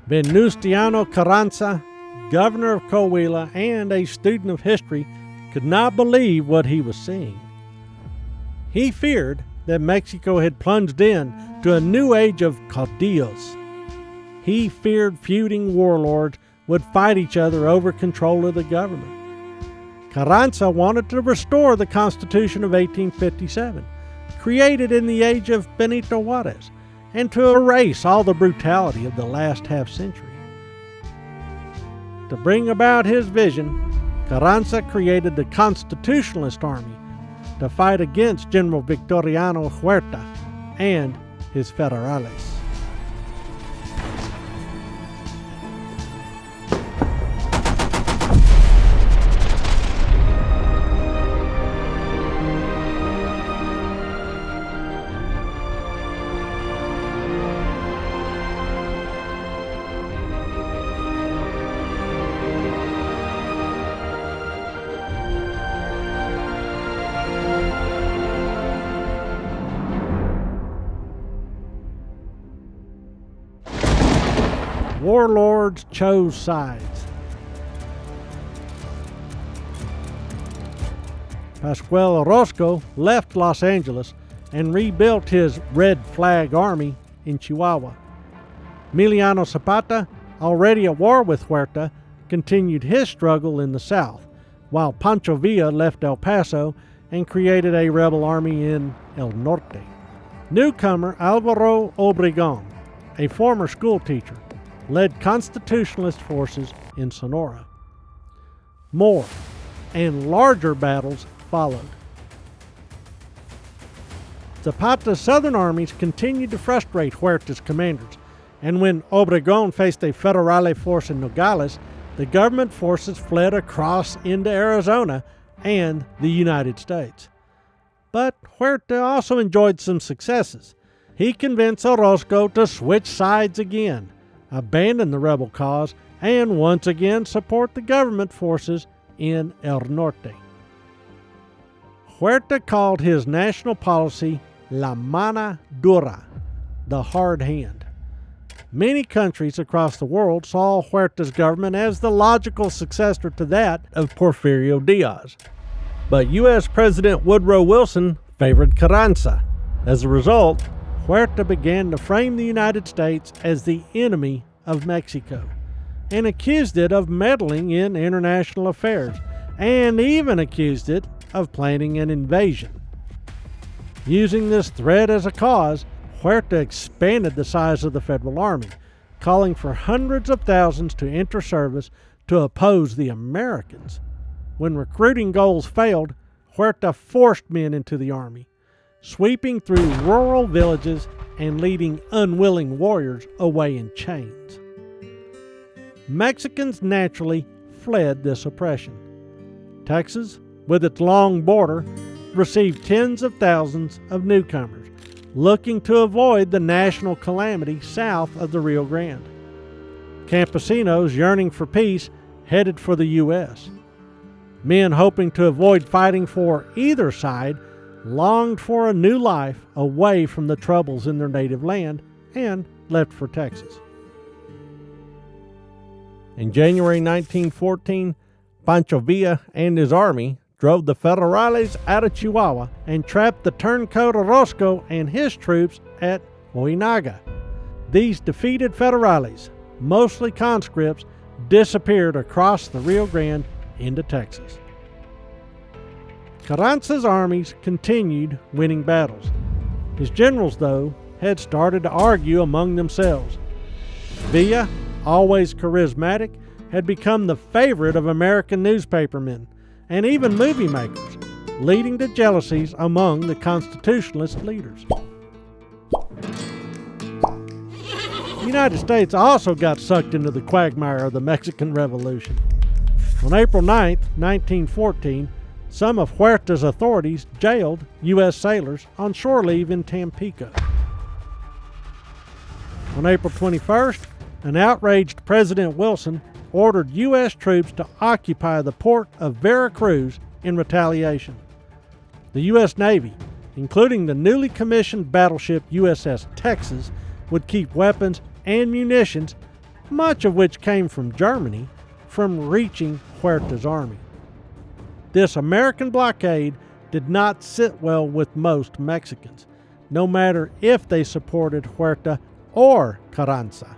Venustiano Carranza, governor of Coahuila and a student of history, could not believe what he was seeing. He feared that Mexico had plunged in to a new age of caudillos. He feared feuding warlords would fight each other over control of the government. Carranza wanted to restore the Constitution of 1857, created in the age of Benito Juarez, and to erase all the brutality of the last half-century. To bring about his vision, Carranza created the Constitutionalist Army to fight against General Victoriano Huerta and his federales. Warlords chose sides. Pascual Orozco left Los Angeles and rebuilt his Red Flag Army in Chihuahua. Emiliano Zapata, already at war with Huerta, continued his struggle in the south, while Pancho Villa left El Paso and created a rebel army in El Norte. Newcomer Alvaro Obregón, a former schoolteacher, led Constitutionalist forces in Sonora. More and larger battles followed. Zapata's southern armies continued to frustrate Huerta's commanders, and when Obregón faced a Federale force in Nogales, the government forces fled across into Arizona and the United States. But Huerta also enjoyed some successes. He convinced Orozco to switch sides again, abandon the rebel cause, and once again support the government forces in El Norte. Huerta called his national policy La Mano Dura, the hard hand. Many countries across the world saw Huerta's government as the logical successor to that of Porfirio Diaz. But U.S. President Woodrow Wilson favored Carranza. As a result, Huerta began to frame the United States as the enemy of Mexico and accused it of meddling in international affairs, and even accused it of planning an invasion. Using this threat as a cause, Huerta expanded the size of the Federal Army, calling for hundreds of thousands to enter service to oppose the Americans. When recruiting goals failed, Huerta forced men into the army, sweeping through rural villages and leading unwilling warriors away in chains. Mexicans naturally fled this oppression. Texas, with its long border, received tens of thousands of newcomers, looking to avoid the national calamity south of the Rio Grande. Campesinos yearning for peace headed for the U.S. Men hoping to avoid fighting for either side longed for a new life away from the troubles in their native land and left for Texas. In January 1914, Pancho Villa and his army drove the Federales out of Chihuahua and trapped the turncoat Orozco and his troops at Ojinaga. These defeated Federales, mostly conscripts, disappeared across the Rio Grande into Texas. Carranza's armies continued winning battles. His generals, though, had started to argue among themselves. Villa, always charismatic, had become the favorite of American newspapermen and even movie makers, leading to jealousies among the Constitutionalist leaders. The United States also got sucked into the quagmire of the Mexican Revolution. On April 9, 1914, some of Huerta's authorities jailed U.S. sailors on shore leave in Tampico. On April 21st, an outraged President Wilson ordered U.S. troops to occupy the port of Veracruz in retaliation. The U.S. Navy, including the newly commissioned battleship USS Texas, would keep weapons and munitions much of which came from Germany, from reaching Huerta's army. This American blockade did not sit well with most Mexicans, no matter if they supported Huerta or Carranza.